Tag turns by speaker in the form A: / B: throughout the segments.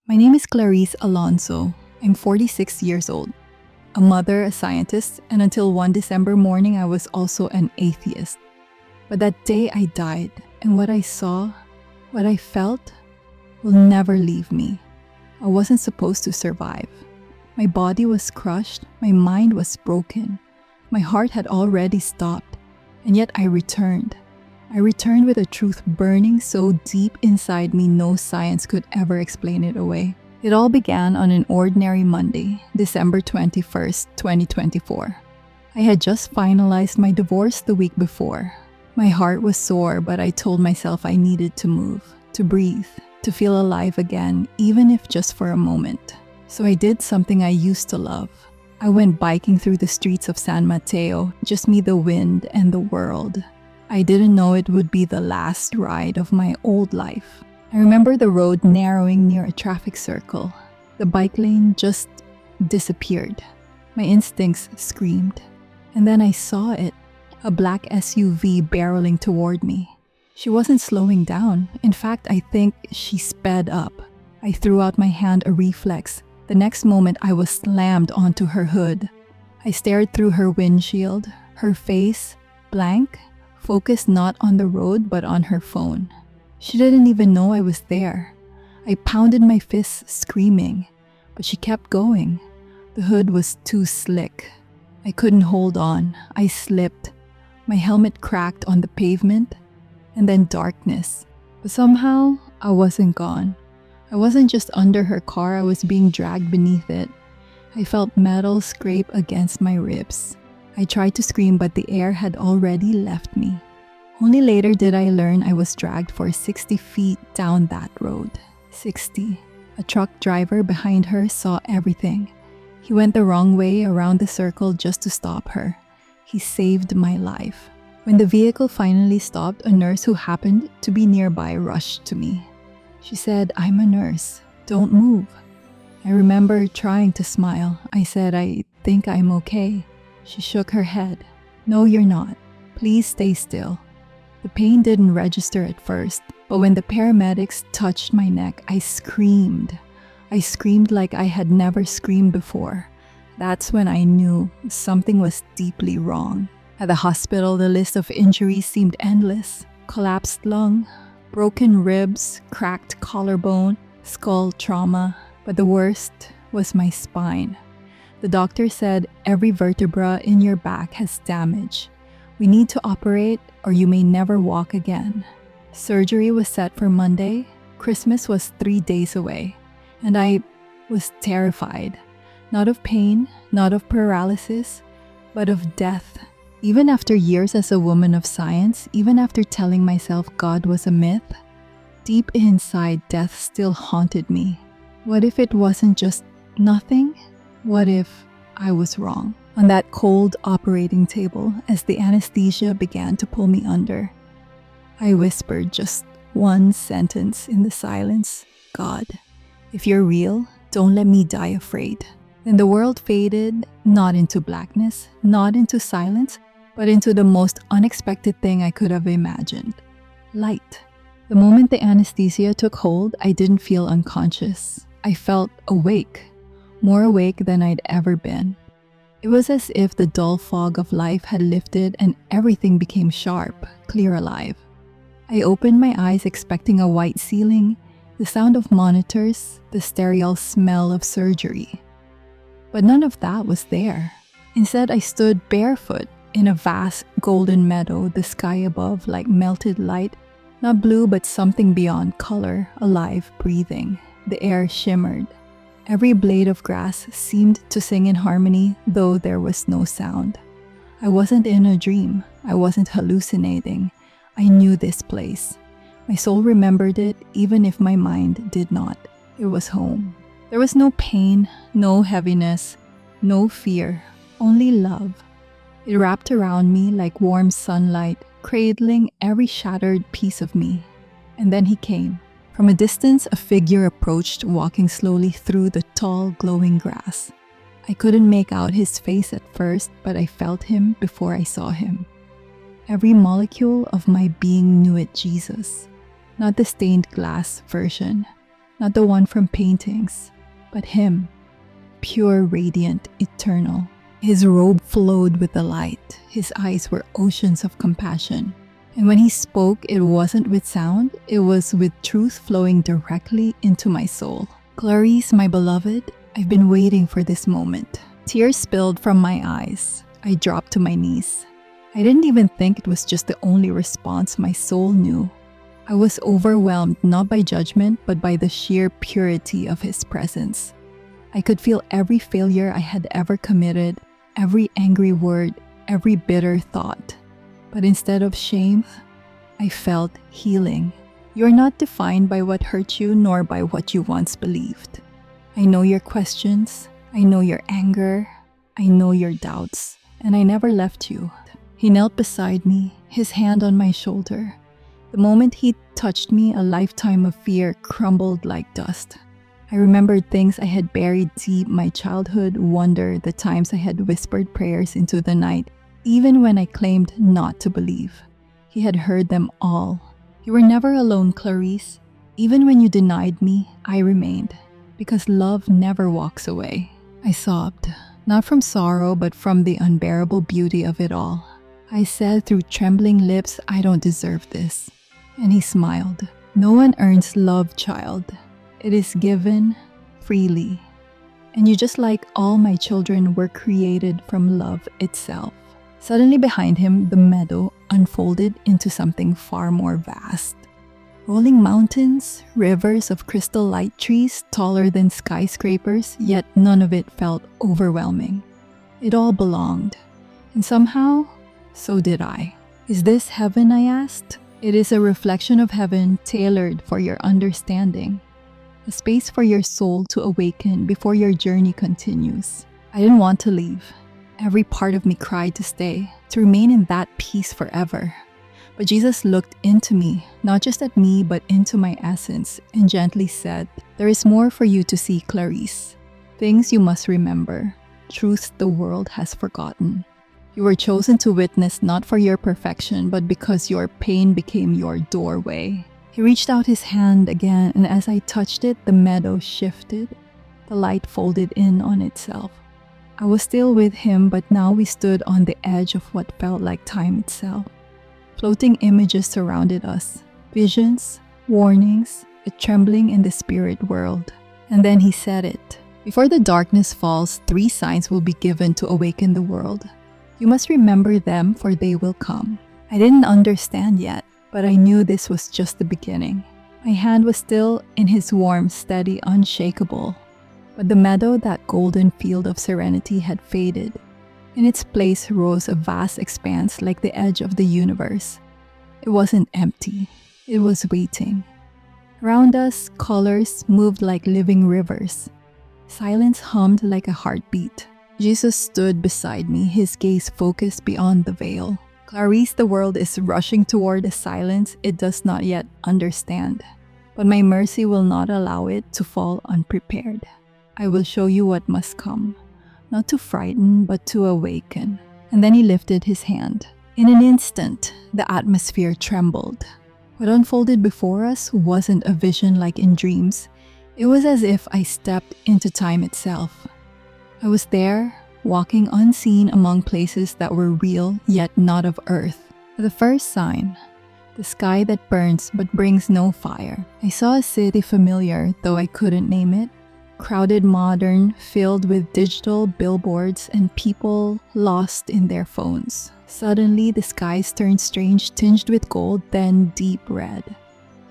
A: My name is Clarice Alonso. I'm 46 years old, a mother, a scientist, and until one December morning, I was also an atheist. But that day I died, and what I saw, what I felt, will never leave me. I wasn't supposed to survive. My body was crushed, my mind was broken. My heart had already stopped, and yet I returned. I returned with a truth burning so deep inside me no science could ever explain it away. It all began on an ordinary Monday, December 21st, 2024. I had just finalized my divorce the week before. My heart was sore, but I told myself I needed to move, to breathe, to feel alive again, even if just for a moment. So I did something I used to love. I went biking through the streets of San Mateo, just me, the wind, and the world. I didn't know it would be the last ride of my old life. I remember the road narrowing near a traffic circle. The bike lane just disappeared. My instincts screamed. And then I saw it, a black SUV barreling toward me. She wasn't slowing down. In fact, I think she sped up. I threw out my hand, a reflex. The next moment, I was slammed onto her hood. I stared through her windshield, her face blank, focused not on the road but on her phone. She didn't even know I was there. I pounded my fists, screaming, but she kept going. The hood was too slick. I couldn't hold on. I slipped. My helmet cracked on the pavement, and then darkness. But somehow, I wasn't gone. I wasn't just under her car, I was being dragged beneath it. I felt metal scrape against my ribs. I tried to scream, but the air had already left me. Only later did I learn I was dragged for 60 feet down that road. 60. A truck driver behind her saw everything. He went the wrong way around the circle just to stop her. He saved my life. When the vehicle finally stopped, a nurse who happened to be nearby rushed to me. She said, "I'm a nurse. Don't move." I remember trying to smile. I said, "I think I'm okay." She shook her head. "No, you're not. Please stay still." The pain didn't register at first, but when the paramedics touched my neck, I screamed. I screamed like I had never screamed before. That's when I knew something was deeply wrong. At the hospital, the list of injuries seemed endless. Collapsed lung, broken ribs, cracked collarbone, skull trauma. But the worst was my spine. The doctor said every vertebra in your back has damage. We need to operate or you may never walk again. Surgery was set for Monday. Christmas was 3 days away. And I was terrified. Not of pain, not of paralysis, but of death. Even after years as a woman of science, even after telling myself God was a myth, deep inside death still haunted me. What if it wasn't just nothing? What if I was wrong? On that cold operating table, as the anesthesia began to pull me under, I whispered just one sentence in the silence. "God, if you're real, don't let me die afraid." Then the world faded, not into blackness, not into silence, but into the most unexpected thing I could have imagined. Light. The moment the anesthesia took hold, I didn't feel unconscious. I felt awake. More awake than I'd ever been. It was as if the dull fog of life had lifted and everything became sharp, clear, alive. I opened my eyes expecting a white ceiling, the sound of monitors, the sterile smell of surgery. But none of that was there. Instead, I stood barefoot in a vast golden meadow, the sky above like melted light, not blue but something beyond color, alive, breathing. The air shimmered. Every blade of grass seemed to sing in harmony, though there was no sound. I wasn't in a dream. I wasn't hallucinating. I knew this place. My soul remembered it, even if my mind did not. It was home. There was no pain, no heaviness, no fear, only love. It wrapped around me like warm sunlight, cradling every shattered piece of me. And then he came. From a distance, a figure approached, walking slowly through the tall, glowing grass. I couldn't make out his face at first, but I felt him before I saw him. Every molecule of my being knew it Jesus, not the stained glass version. not the one from paintings, but him, pure, radiant, eternal. His robe flowed with the light. His eyes were oceans of compassion. And when he spoke, it wasn't with sound, it was with truth flowing directly into my soul. Clarice, my beloved, I've been waiting for this moment. Tears spilled from my eyes. I dropped to my knees. I didn't even think it was just the only response my soul knew. I was overwhelmed not by judgment, but by the sheer purity of his presence. I could feel every failure I had ever committed, every angry word, every bitter thought. But instead of shame, I felt healing. You are not defined by what hurt you nor by what you once believed. I know your questions, I know your anger, I know your doubts, and I never left you. He knelt beside me, his hand on my shoulder. The moment he touched me, a lifetime of fear crumbled like dust. I remembered things I had buried deep, my childhood wonder, the times I had whispered prayers into the night, even when I claimed not to believe. He had heard them all. You were never alone, Clarice. Even when you denied me, I remained. Because love never walks away. I sobbed, not from sorrow, but from the unbearable beauty of it all. I said through trembling lips, I don't deserve this. And he smiled. No one earns love, child. It is given freely. And you, just like all my children, were created from love itself. Suddenly behind him, the meadow unfolded into something far more vast. Rolling mountains, rivers of crystal light, trees taller than skyscrapers, yet none of it felt overwhelming. It all belonged. And somehow, so did I. Is this heaven, I asked? It is a reflection of heaven tailored for your understanding. A space for your soul to awaken before your journey continues. I didn't want to leave. Every part of me cried to stay, to remain in that peace forever. But Jesus looked into me, not just at me, but into my essence, and gently said, "There is more for you to see, Clarice. Things you must remember, truths the world has forgotten. You were chosen to witness not for your perfection, but because your pain became your doorway." He reached out his hand again, and as I touched it, the meadow shifted. The light folded in on itself. I was still with him, but now we stood on the edge of what felt like time itself. Floating images surrounded us, visions, warnings, a trembling in the spirit world. And then he said it. Before the darkness falls, 3 signs will be given to awaken the world. You must remember them, for they will come. I didn't understand yet, but I knew this was just the beginning. My hand was still in his warm, steady, unshakable. But the meadow, that golden field of serenity, had faded. In its place rose a vast expanse like the edge of the universe. It wasn't empty. It was waiting. Around us, colors moved like living rivers. Silence hummed like a heartbeat. Jesus stood beside me, his gaze focused beyond the veil. "Clarice, the world is rushing toward a silence it does not yet understand. But my mercy will not allow it to fall unprepared. I will show you what must come. Not to frighten, but to awaken." And then he lifted his hand. In an instant, the atmosphere trembled. What unfolded before us wasn't a vision like in dreams. It was as if I stepped into time itself. I was there, walking unseen among places that were real yet not of earth. The first sign, the sky that burns but brings no fire. I saw a city familiar, though I couldn't name it. Crowded, modern, filled with digital billboards and people lost in their phones. Suddenly, the skies turned strange, tinged with gold, then deep red.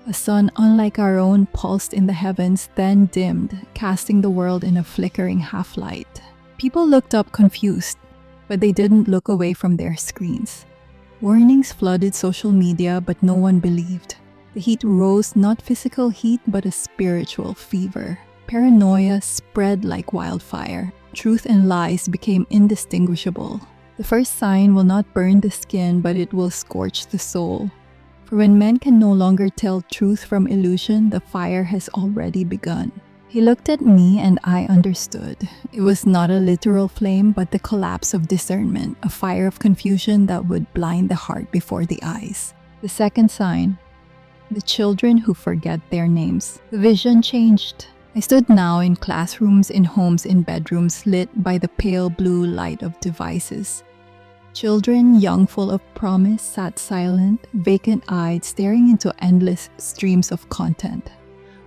A: A sun unlike our own pulsed in the heavens, then dimmed, casting the world in a flickering half-light. People looked up confused, but they didn't look away from their screens. Warnings flooded social media, but no one believed. The heat rose, not physical heat, but a spiritual fever. Paranoia spread like wildfire. Truth and lies became indistinguishable. The first sign will not burn the skin, but it will scorch the soul. For when men can no longer tell truth from illusion, the fire has already begun. He looked at me and I understood. It was not a literal flame, but the collapse of discernment, a fire of confusion that would blind the heart before the eyes. The second sign, the children who forget their names. The vision changed. I stood now in classrooms, in homes, in bedrooms lit by the pale blue light of devices. Children, young, full of promise, sat silent, vacant-eyed, staring into endless streams of content.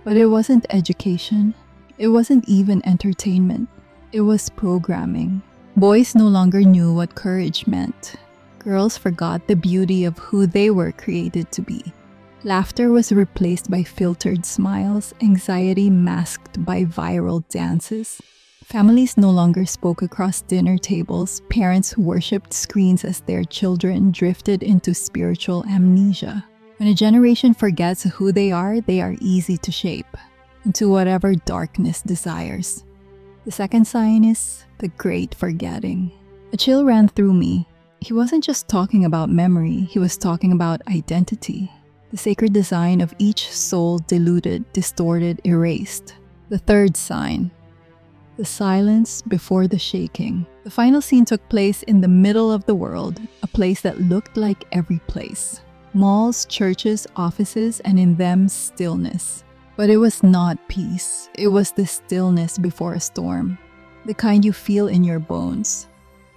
A: But it wasn't education. It wasn't even entertainment. It was programming. Boys no longer knew what courage meant. Girls forgot the beauty of who they were created to be. Laughter was replaced by filtered smiles, anxiety masked by viral dances. Families no longer spoke across dinner tables. Parents worshipped screens as their children drifted into spiritual amnesia. When a generation forgets who they are easy to shape into whatever darkness desires. The second sign is the great forgetting. A chill ran through me. He wasn't just talking about memory, he was talking about identity. The sacred design of each soul diluted, distorted, erased. The third sign. The silence before the shaking. The final scene took place in the middle of the world, a place that looked like every place. Malls, churches, offices, and in them, stillness. But it was not peace. It was the stillness before a storm. The kind you feel in your bones.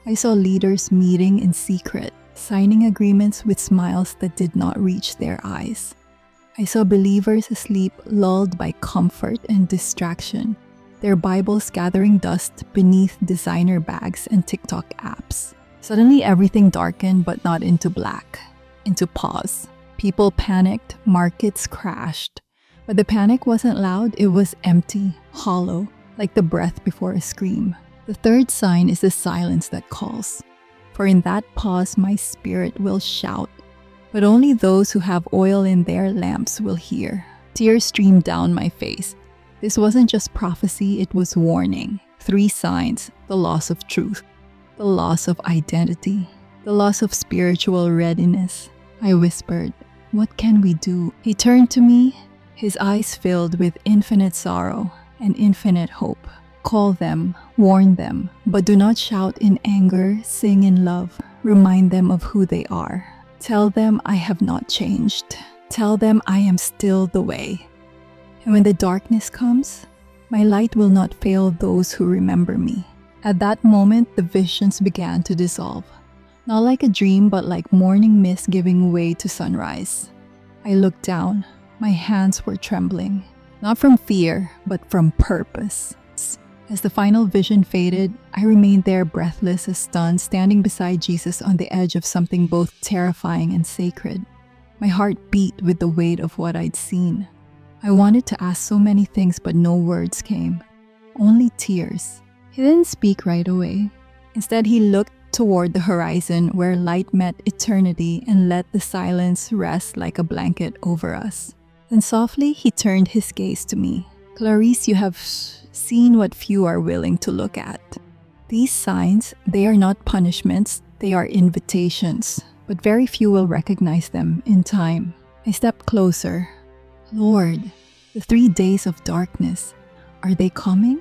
A: I saw leaders meeting in secret, signing agreements with smiles that did not reach their eyes. I saw believers asleep, lulled by comfort and distraction, their Bibles gathering dust beneath designer bags and TikTok apps. Suddenly everything darkened, but not into black, into pause. People panicked, markets crashed. But the panic wasn't loud, it was empty, hollow, like the breath before a scream. The third sign is the silence that calls. For in that pause my spirit will shout, but only those who have oil in their lamps will hear. Tears streamed down my face. This wasn't just prophecy, it was warning. 3 signs: the loss of truth, the loss of identity, the loss of spiritual readiness. I whispered, "What can we do?" He turned to me, his eyes filled with infinite sorrow and infinite hope. Call them, warn them, but do not shout in anger, sing in love. Remind them of who they are. Tell them I have not changed. Tell them I am still the way. And when the darkness comes, my light will not fail those who remember me. At that moment, the visions began to dissolve. Not like a dream, but like morning mist giving way to sunrise. I looked down. My hands were trembling, not from fear, but from purpose. As the final vision faded, I remained there breathless as stunned, standing beside Jesus on the edge of something both terrifying and sacred. My heart beat with the weight of what I'd seen. I wanted to ask so many things, but no words came. Only tears. He didn't speak right away. Instead, he looked toward the horizon where light met eternity and let the silence rest like a blanket over us. Then softly, he turned his gaze to me. "Clarice, you have seen what few are willing to look at. These signs, they are not punishments, they are invitations, but very few will recognize them in time." I stepped closer. "Lord, the 3 days of darkness, are they coming?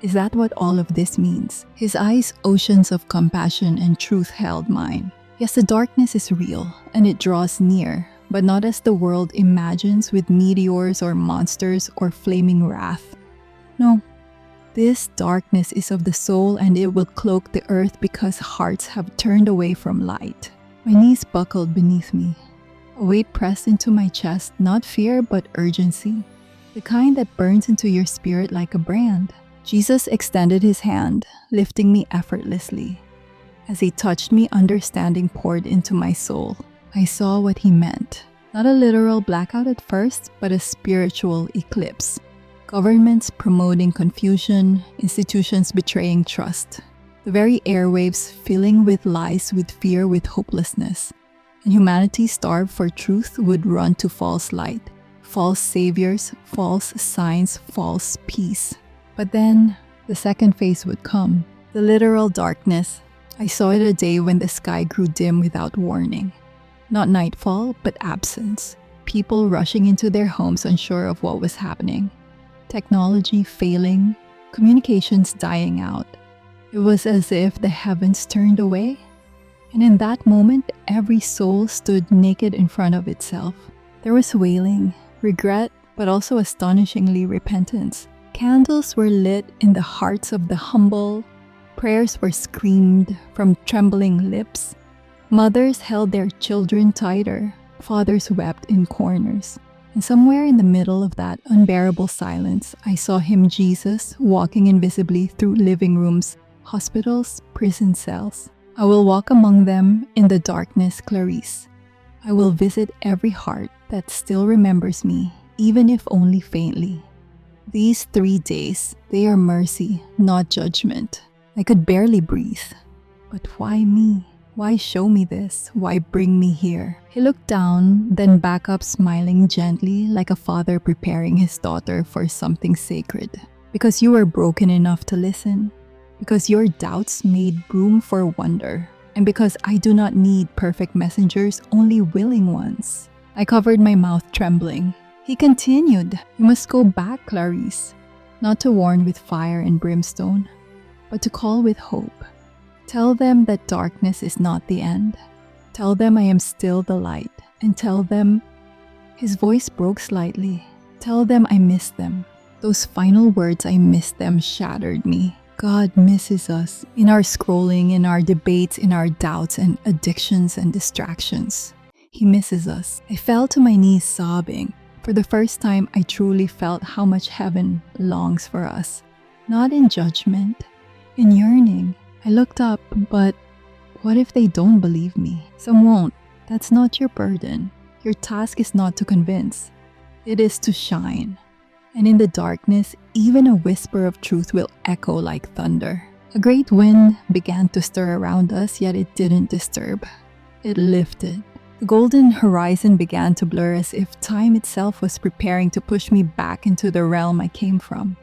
A: Is that what all of this means?" His eyes, oceans of compassion and truth, held mine. Yes, the darkness is real, and it draws near, but not as the world imagines, with meteors or monsters or flaming wrath. No, this darkness is of the soul, and it will cloak the earth because hearts have turned away from light. My knees buckled beneath me. A weight pressed into my chest, not fear but urgency, the kind that burns into your spirit like a brand. Jesus extended his hand, lifting me effortlessly. As he touched me, understanding poured into my soul. I saw what he meant. Not a literal blackout at first, but a spiritual eclipse. Governments promoting confusion, institutions betraying trust. The very airwaves filling with lies, with fear, with hopelessness. And humanity starved for truth would run to false light, false saviors, false signs, false peace. But then, the second phase would come. The literal darkness. I saw it a day when the sky grew dim without warning. Not nightfall, but absence. People rushing into their homes unsure of what was happening. Technology failing, communications dying out. It was as if the heavens turned away. And in that moment, every soul stood naked in front of itself. There was wailing, regret, but also astonishingly repentance. Candles were lit in the hearts of the humble. Prayers were screamed from trembling lips. Mothers held their children tighter. Fathers wept in corners. And somewhere in the middle of that unbearable silence, I saw him, Jesus, walking invisibly through living rooms, hospitals, prison cells. I will walk among them in the darkness, Clarice. I will visit every heart that still remembers me, even if only faintly. These 3 days, they are mercy, not judgment. I could barely breathe. But why me? Why show me this? Why bring me here? He looked down, then back up, smiling gently like a father preparing his daughter for something sacred. Because you were broken enough to listen. Because your doubts made room for wonder. And because I do not need perfect messengers, only willing ones. I covered my mouth, trembling. He continued, "You must go back, Clarice. Not to warn with fire and brimstone, but to call with hope. Tell them that darkness is not the end. Tell them I am still the light. And tell them..." His voice broke slightly. "Tell them I miss them." Those final words, "I miss them," shattered me. God misses us in our scrolling, in our debates, in our doubts and addictions and distractions. He misses us. I fell to my knees sobbing. For the first time, I truly felt how much heaven longs for us. Not in judgment, in yearning. I looked up, but what if they don't believe me? Some won't. That's not your burden. Your task is not to convince. It is to shine. And in the darkness, even a whisper of truth will echo like thunder. A great wind began to stir around us, yet it didn't disturb. It lifted. The golden horizon began to blur as if time itself was preparing to push me back into the realm I came from.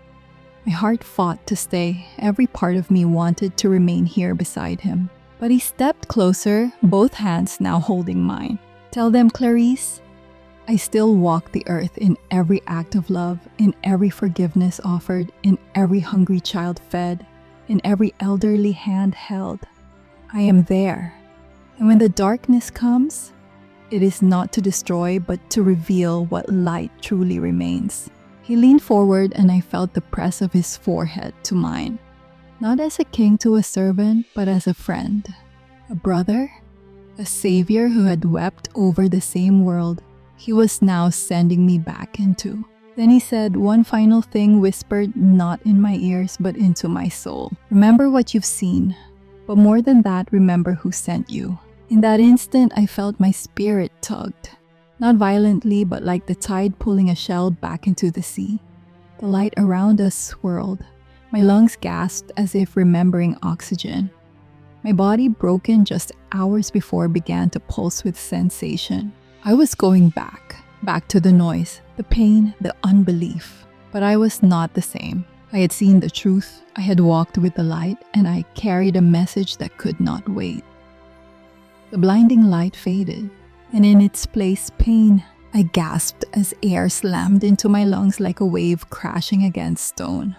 A: My heart fought to stay. Every part of me wanted to remain here beside him. But he stepped closer, both hands now holding mine. "Tell them, Clarice, I still walk the earth in every act of love, in every forgiveness offered, in every hungry child fed, in every elderly hand held. I am there. And when the darkness comes, it is not to destroy, but to reveal what light truly remains." He leaned forward and I felt the press of his forehead to mine. Not as a king to a servant, but as a friend, a brother, a savior who had wept over the same world he was now sending me back into. Then he said one final thing, whispered not in my ears, but into my soul. "Remember what you've seen, but more than that, remember who sent you." In that instant, I felt my spirit tugged. Not violently, but like the tide pulling a shell back into the sea. The light around us swirled. My lungs gasped as if remembering oxygen. My body, broken just hours before, began to pulse with sensation. I was going back to the noise, the pain, the unbelief. But I was not the same. I had seen the truth, I had walked with the light, and I carried a message that could not wait. The blinding light faded, and in its place, pain. I gasped as air slammed into my lungs like a wave crashing against stone.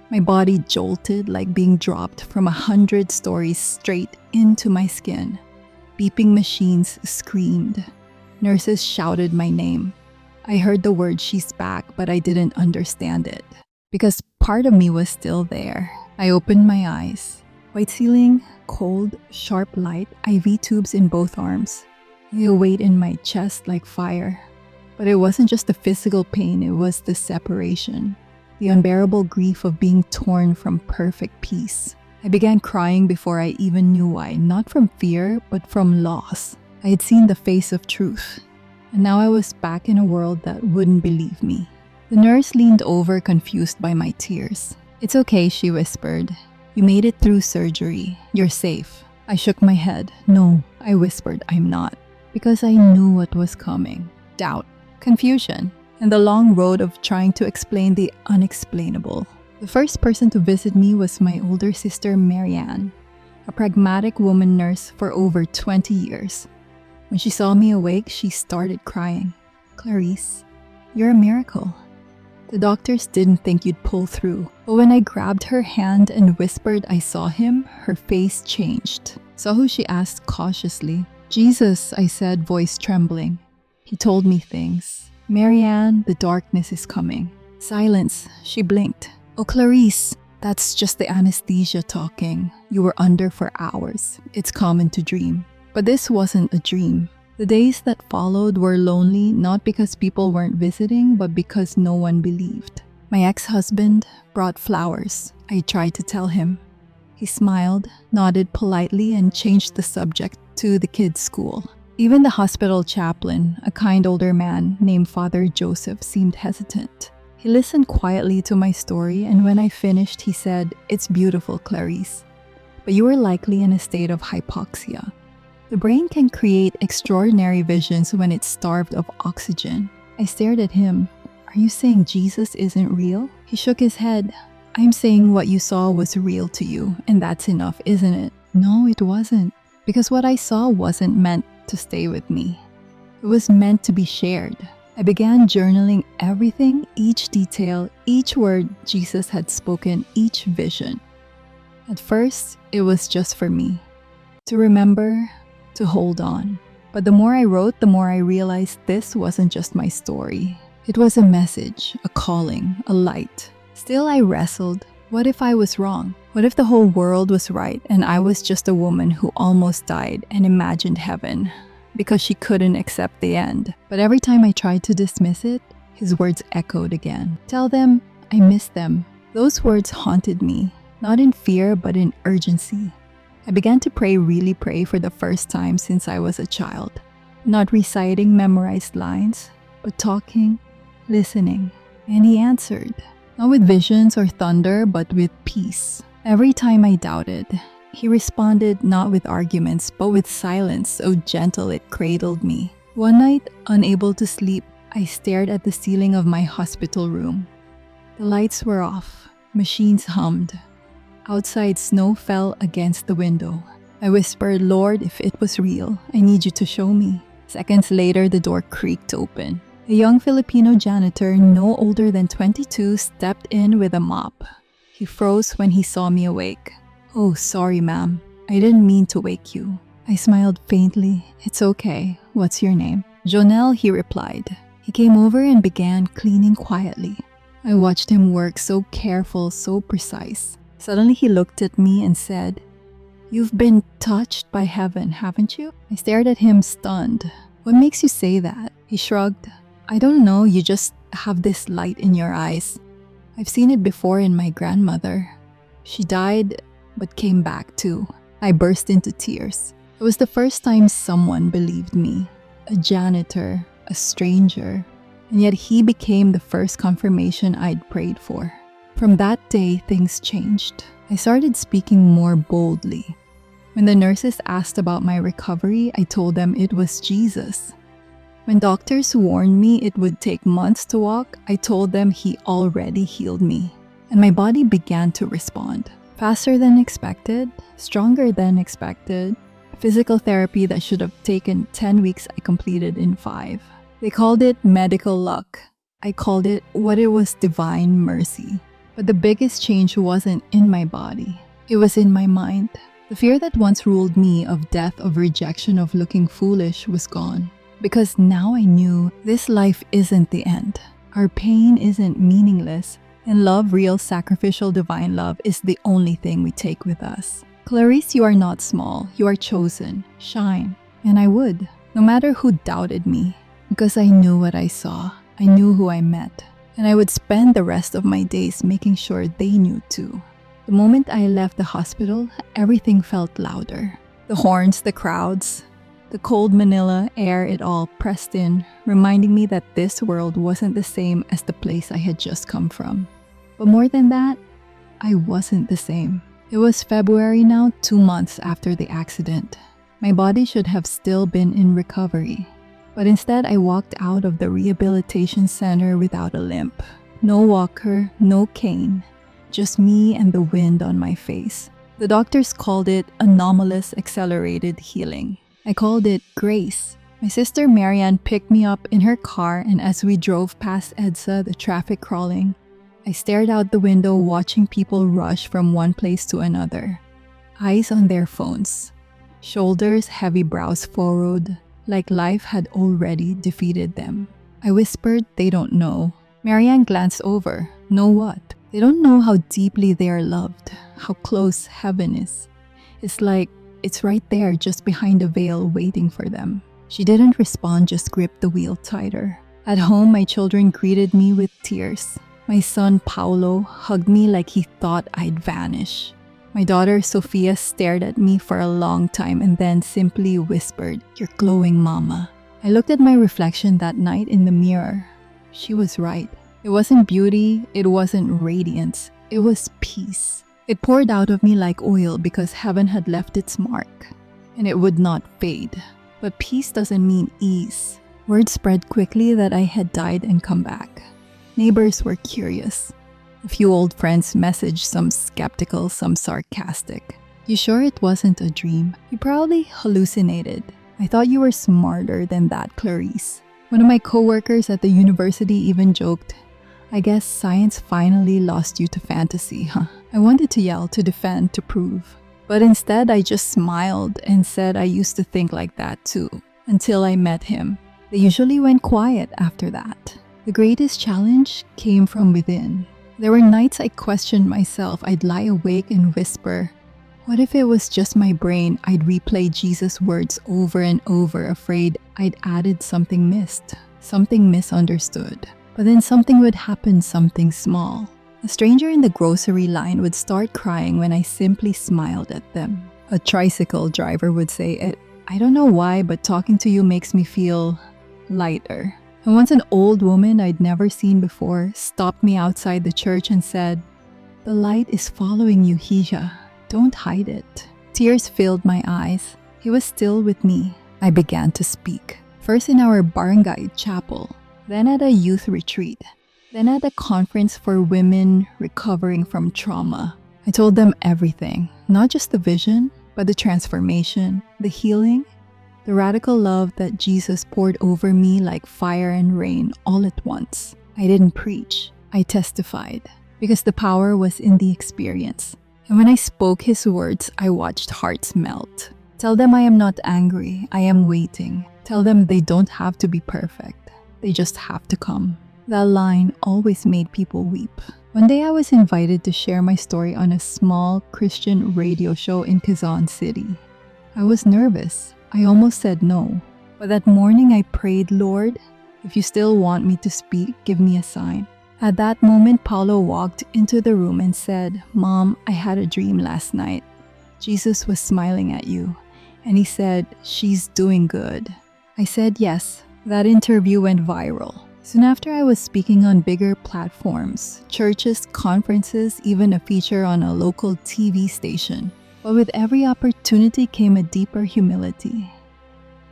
A: My body jolted like being dropped from 100 stories straight into my skin. Beeping machines screamed. Nurses shouted my name. I heard the word "she's back," but I didn't understand it. Because part of me was still there. I opened my eyes. White ceiling, cold, sharp light, IV tubes in both arms. A weight in my chest like fire. But it wasn't just the physical pain, it was the separation. The unbearable grief of being torn from perfect peace. I began crying before I even knew why, not from fear, but from loss. I had seen the face of truth, and now I was back in a world that wouldn't believe me. The nurse leaned over, confused by my tears. "It's okay," she whispered. "You made it through surgery. You're safe." I shook my head. "No," I whispered, "I'm not." Because I knew what was coming. Doubt, confusion, and the long road of trying to explain the unexplainable. The first person to visit me was my older sister, Marianne, a pragmatic woman nurse for over 20 years. When she saw me awake, she started crying. "Clarice, you're a miracle. The doctors didn't think you'd pull through." But when I grabbed her hand and whispered I saw him, her face changed. "Saw who?" she asked cautiously. "Jesus," I said, voice trembling. He told me things. "Marianne, the darkness is coming." "Silence," she blinked. "Oh, Clarice, that's just the anesthesia talking. You were under for hours. It's common to dream." But this wasn't a dream. The days that followed were lonely, not because people weren't visiting, but because no one believed. My ex-husband brought flowers. I tried to tell him. He smiled, nodded politely, and changed the subject to the kids' school. Even the hospital chaplain, a kind older man named Father Joseph, seemed hesitant. He listened quietly to my story, and when I finished, he said, "It's beautiful, Clarice, but you were likely in a state of hypoxia. The brain can create extraordinary visions when it's starved of oxygen." I stared at him. "Are you saying Jesus isn't real?" He shook his head. "I'm saying what you saw was real to you, and that's enough, isn't it?" No, it wasn't. Because what I saw wasn't meant to stay with me. It was meant to be shared. I began journaling everything, each detail, each word Jesus had spoken, each vision. At first, it was just for me. To remember, to hold on. But the more I wrote, the more I realized this wasn't just my story. It was a message, a calling, a light. Still, I wrestled. What if I was wrong? What if the whole world was right and I was just a woman who almost died and imagined heaven because she couldn't accept the end? But every time I tried to dismiss it, his words echoed again. "Tell them I miss them." Those words haunted me, not in fear but in urgency. I began to really pray for the first time since I was a child. Not reciting memorized lines, but talking, listening. And he answered. Not with visions or thunder, but with peace. Every time I doubted, he responded not with arguments, but with silence so gentle it cradled me. One night, unable to sleep, I stared at the ceiling of my hospital room. The lights were off. Machines hummed. Outside, snow fell against the window. I whispered, "Lord, if it was real, I need you to show me." Seconds later, the door creaked open. A young Filipino janitor, no older than 22, stepped in with a mop. He froze when he saw me awake. "Oh, sorry, ma'am. I didn't mean to wake you." I smiled faintly. "It's okay. What's your name?" "Jonelle," he replied. He came over and began cleaning quietly. I watched him work, so careful, so precise. Suddenly he looked at me and said, "You've been touched by heaven, haven't you?" I stared at him, stunned. "What makes you say that?" He shrugged. "I don't know, you just have this light in your eyes. I've seen it before in my grandmother. She died, but came back too." I burst into tears. It was the first time someone believed me. A janitor, a stranger, and yet he became the first confirmation I'd prayed for. From that day, things changed. I started speaking more boldly. When the nurses asked about my recovery, I told them it was Jesus. When doctors warned me it would take months to walk, I told them he already healed me. And my body began to respond. Faster than expected, stronger than expected. Physical therapy that should have taken 10 weeks, I completed in 5. They called it medical luck. I called it what it was, divine mercy. But the biggest change wasn't in my body. It was in my mind. The fear that once ruled me of death, of rejection, of looking foolish was gone. Because now I knew this life isn't the end. Our pain isn't meaningless. And love, real, sacrificial, divine love, is the only thing we take with us. "Clarice, you are not small. You are chosen. Shine." And I would, no matter who doubted me. Because I knew what I saw. I knew who I met. And I would spend the rest of my days making sure they knew too. The moment I left the hospital, everything felt louder. The horns, the crowds, the cold Manila air, it all pressed in, reminding me that this world wasn't the same as the place I had just come from. But more than that, I wasn't the same. It was February now, 2 months after the accident. My body should have still been in recovery. But instead, I walked out of the rehabilitation center without a limp. No walker, no cane, just me and the wind on my face. The doctors called it anomalous accelerated healing. I called it grace. My sister Marianne picked me up in her car, and as we drove past EDSA, the traffic crawling, I stared out the window watching people rush from one place to another. Eyes on their phones. Shoulders, heavy brows furrowed. like life had already defeated them. I whispered, "They don't know." Marianne glanced over. "Know what?" "They don't know how deeply they are loved, how close heaven is. It's like it's right there, just behind the veil, waiting for them." She didn't respond, just gripped the wheel tighter. At home, my children greeted me with tears. My son, Paolo, hugged me like he thought I'd vanish. My daughter, Sophia, stared at me for a long time and then simply whispered, "You're glowing, Mama." I looked at my reflection that night in the mirror. She was right. It wasn't beauty, it wasn't radiance, it was peace. It poured out of me like oil because heaven had left its mark, and it would not fade. But peace doesn't mean ease. Word spread quickly that I had died and come back. Neighbors were curious. A few old friends messaged, some skeptical, some sarcastic. "You sure it wasn't a dream? You probably hallucinated. I thought you were smarter than that, Clarice." One of my coworkers at the university even joked, "I guess science finally lost you to fantasy, huh?" I wanted to yell, to defend, to prove. But instead, I just smiled and said I used to think like that too, until I met him. They usually went quiet after that. The greatest challenge came from within. There were nights I questioned myself. I'd lie awake and whisper, "What if it was just my brain?" I'd replay Jesus' words over and over, afraid I'd added something missed, something misunderstood. But then something would happen, something small. A stranger in the grocery line would start crying when I simply smiled at them. A tricycle driver would say, "I don't know why, but talking to you makes me feel lighter." And once an old woman I'd never seen before stopped me outside the church and said, "The light is following you, Hija. Don't hide it." Tears filled my eyes. He was still with me. I began to speak. First in our barangay chapel, then at a youth retreat, then at a conference for women recovering from trauma. I told them everything, not just the vision, but the transformation, the healing, the radical love that Jesus poured over me like fire and rain all at once. I didn't preach, I testified, because the power was in the experience. And when I spoke his words, I watched hearts melt. Tell them I am not angry, I am waiting. Tell them they don't have to be perfect, they just have to come. That line always made people weep. One day I was invited to share my story on a small Christian radio show in Quezon City. I was nervous. I almost said no. But that morning I prayed, "Lord, if you still want me to speak, give me a sign." At that moment, Paulo walked into the room and said, "Mom, I had a dream last night. Jesus was smiling at you. And he said, 'She's doing good.'" I said yes. That interview went viral. Soon after, I was speaking on bigger platforms, churches, conferences, even a feature on a local TV station. But with every opportunity came a deeper humility.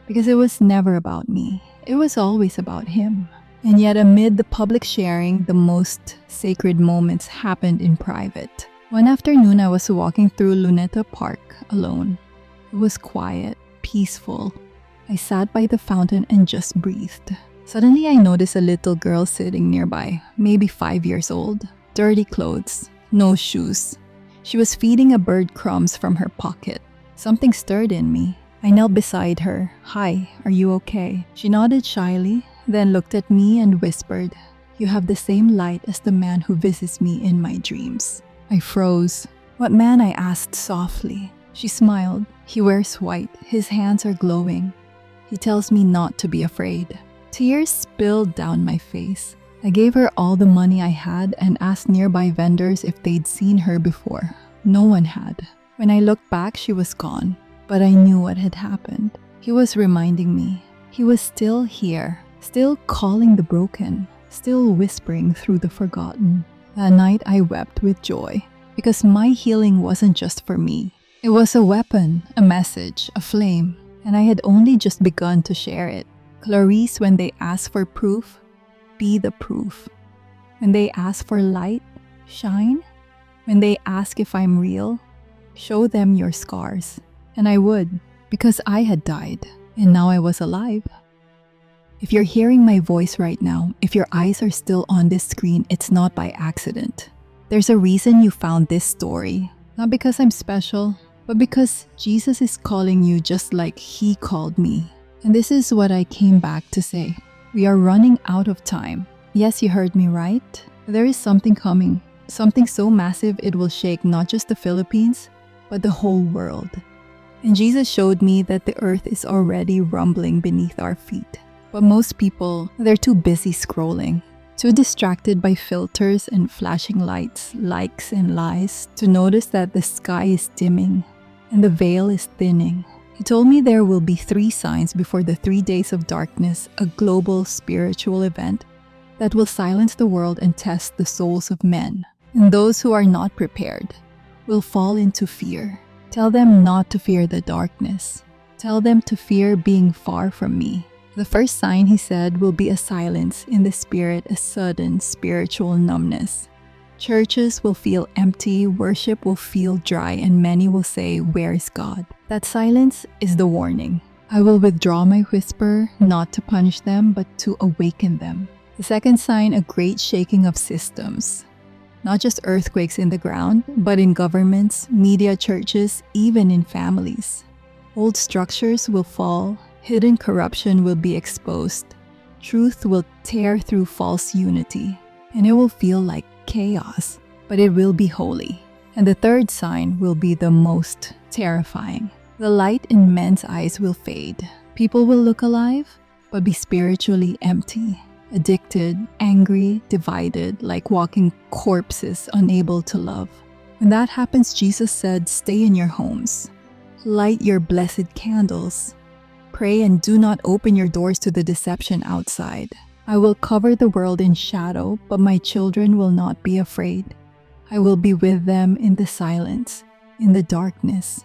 A: Because it was never about me. It was always about him. And yet amid the public sharing, the most sacred moments happened in private. One afternoon, I was walking through Luneta Park alone. It was quiet, peaceful. I sat by the fountain and just breathed. Suddenly, I noticed a little girl sitting nearby, maybe 5 years old. Dirty clothes, no shoes. She was feeding a bird crumbs from her pocket. Something stirred in me. I knelt beside her. "Hi, are you okay?" She nodded shyly, then looked at me and whispered, "You have the same light as the man who visits me in my dreams." I froze. "What man?" I asked softly. She smiled. "He wears white. His hands are glowing. He tells me not to be afraid." Tears spilled down my face. I gave her all the money I had and asked nearby vendors if they'd seen her before. No one had. When I looked back, she was gone. But I knew what had happened. He was reminding me. He was still here, still calling the broken, still whispering through the forgotten. That night I wept with joy, because my healing wasn't just for me. It was a weapon, a message, a flame, and I had only just begun to share it. Clarice, when they ask for proof, be the proof. When they ask for light, shine. When they ask if I'm real, show them your scars. And I would, because I had died, and now I was alive. If you're hearing my voice right now, if your eyes are still on this screen, it's not by accident. There's a reason you found this story. Not because I'm special, but because Jesus is calling you just like he called me. And this is what I came back to say. We are running out of time. Yes, you heard me right. There is something coming. Something so massive it will shake not just the Philippines, but the whole world. And Jesus showed me that the earth is already rumbling beneath our feet. But most people, they're too busy scrolling, too distracted by filters and flashing lights, likes and lies, to notice that the sky is dimming and the veil is thinning. He told me there will be 3 signs before the 3 days of darkness, a global spiritual event that will silence the world and test the souls of men. And those who are not prepared will fall into fear. Tell them not to fear the darkness. Tell them to fear being far from me. The first sign, he said, will be a silence in the spirit, a sudden spiritual numbness. Churches will feel empty, worship will feel dry, and many will say, "Where is God?" That silence is the warning. I will withdraw my whisper, not to punish them, but to awaken them. The second sign, a great shaking of systems. Not just earthquakes in the ground, but in governments, media, churches, even in families. Old structures will fall, hidden corruption will be exposed, truth will tear through false unity, and it will feel like chaos, but it will be holy. And the third sign will be the most terrifying. The light in men's eyes will fade. People will look alive, but be spiritually empty. Addicted, angry, divided, like walking corpses, unable to love. When that happens, Jesus said, "Stay in your homes. Light your blessed candles. Pray and do not open your doors to the deception outside. I will cover the world in shadow, but my children will not be afraid. I will be with them in the silence, in the darkness.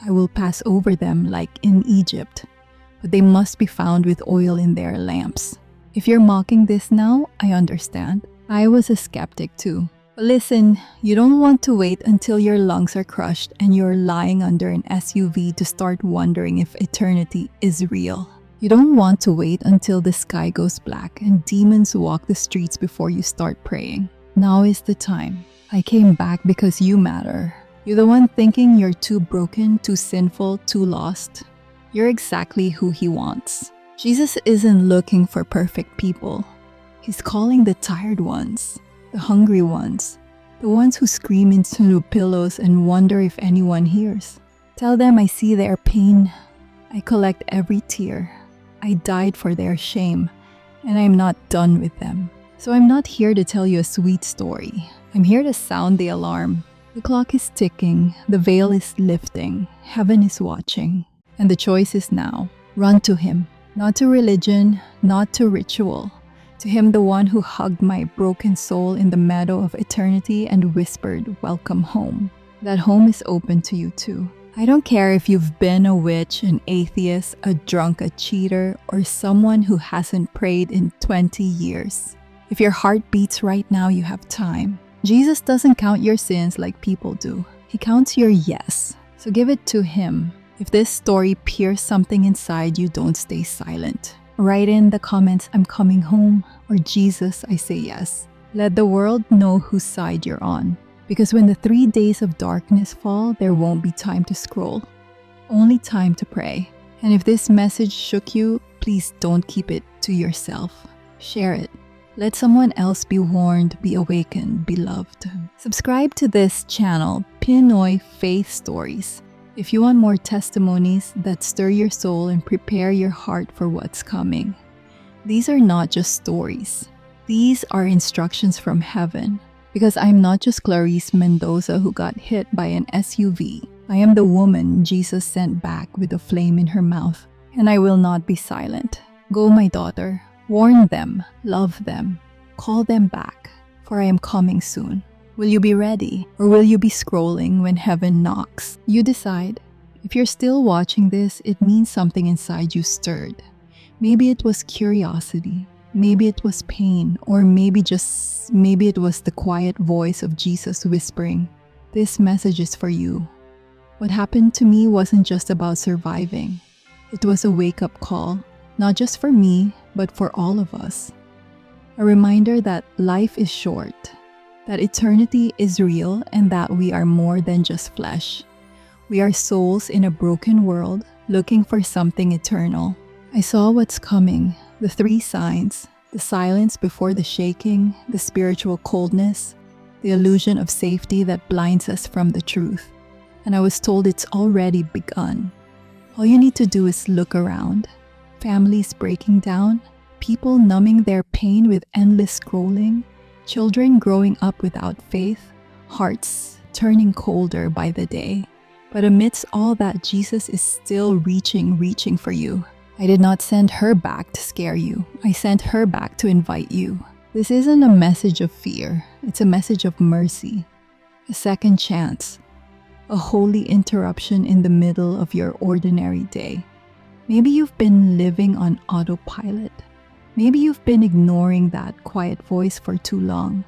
A: I will pass over them like in Egypt, but they must be found with oil in their lamps." If you're mocking this now, I understand. I was a skeptic too. But listen, you don't want to wait until your lungs are crushed and you're lying under an SUV to start wondering if eternity is real. You don't want to wait until the sky goes black and demons walk the streets before you start praying. Now is the time. I came back because you matter. You're the one thinking you're too broken, too sinful, too lost. You're exactly who he wants. Jesus isn't looking for perfect people. He's calling the tired ones, the hungry ones, the ones who scream into pillows and wonder if anyone hears. Tell them I see their pain. I collect every tear. I died for their shame, and I'm not done with them. So I'm not here to tell you a sweet story. I'm here to sound the alarm. The clock is ticking, the veil is lifting, heaven is watching, and the choice is now. Run to him. Not to religion, not to ritual. To him, the one who hugged my broken soul in the meadow of eternity and whispered, "Welcome home." That home is open to you too. I don't care if you've been a witch, an atheist, a drunk, a cheater, or someone who hasn't prayed in 20 years. If your heart beats right now, you have time. Jesus doesn't count your sins like people do. He counts your yes. So give it to him. If this story pierced something inside you, don't stay silent. Write in the comments, "I'm coming home," or "Jesus, I say yes." Let the world know whose side you're on. Because when the 3 days of darkness fall, there won't be time to scroll. Only time to pray. And if this message shook you, please don't keep it to yourself. Share it. Let someone else be warned, be awakened, be loved. Subscribe to this channel, Pinoy Faith Stories, if you want more testimonies that stir your soul and prepare your heart for what's coming. These are not just stories. These are instructions from heaven. Because I'm not just Clarice Mendoza who got hit by an SUV. I am the woman Jesus sent back with a flame in her mouth. And I will not be silent. Go, my daughter. Warn them. Love them. Call them back. For I am coming soon. Will you be ready, or will you be scrolling when heaven knocks? You decide. If you're still watching this, it means something inside you stirred. Maybe it was curiosity, maybe it was pain, or maybe it was the quiet voice of Jesus whispering, "This message is for you." What happened to me wasn't just about surviving. It was a wake-up call, not just for me, but for all of us. A reminder that life is short, that eternity is real, and that we are more than just flesh. We are souls in a broken world looking for something eternal. I saw what's coming, the three signs, the silence before the shaking, the spiritual coldness, the illusion of safety that blinds us from the truth. And I was told it's already begun. All you need to do is look around. Families breaking down, people numbing their pain with endless scrolling, children growing up without faith, hearts turning colder by the day. But amidst all that, Jesus is still reaching for you. I did not send her back to scare you. I sent her back to invite you. This isn't a message of fear. It's a message of mercy. A second chance. A holy interruption in the middle of your ordinary day. Maybe you've been living on autopilot. Maybe you've been ignoring that quiet voice for too long.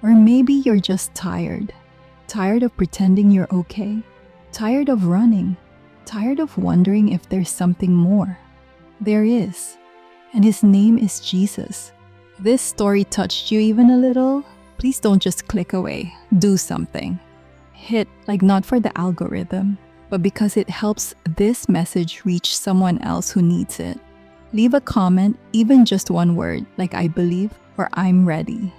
A: Or maybe you're just tired. Tired of pretending you're okay. Tired of running. Tired of wondering if there's something more. There is. And his name is Jesus. If this story touched you even a little, please don't just click away. Do something. Hit like not for the algorithm, but because it helps this message reach someone else who needs it. Leave a comment, even just one word, like I believe or I'm ready.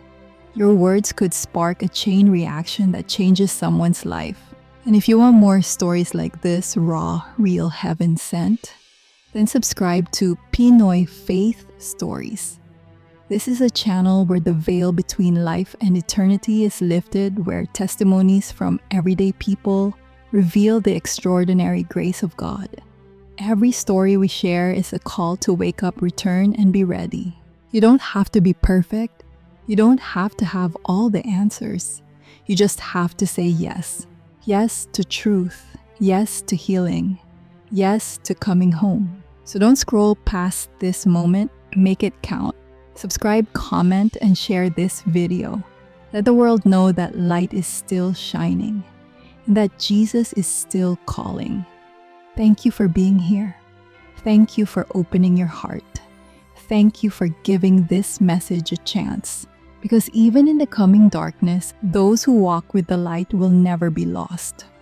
A: Your words could spark a chain reaction that changes someone's life. And if you want more stories like this, raw, real, heaven sent, then subscribe to Pinoy Faith Stories. This is a channel where the veil between life and eternity is lifted, where testimonies from everyday people reveal the extraordinary grace of God. Every story we share is a call to wake up, return, and be ready. You don't have to be perfect. You don't have to have all the answers. You just have to say yes. Yes to truth. Yes to healing. Yes to coming home. So don't scroll past this moment. Make it count. Subscribe, comment, and share this video. Let the world know that light is still shining and that Jesus is still calling. Thank you for being here. Thank you for opening your heart. Thank you for giving this message a chance. Because even in the coming darkness, those who walk with the light will never be lost.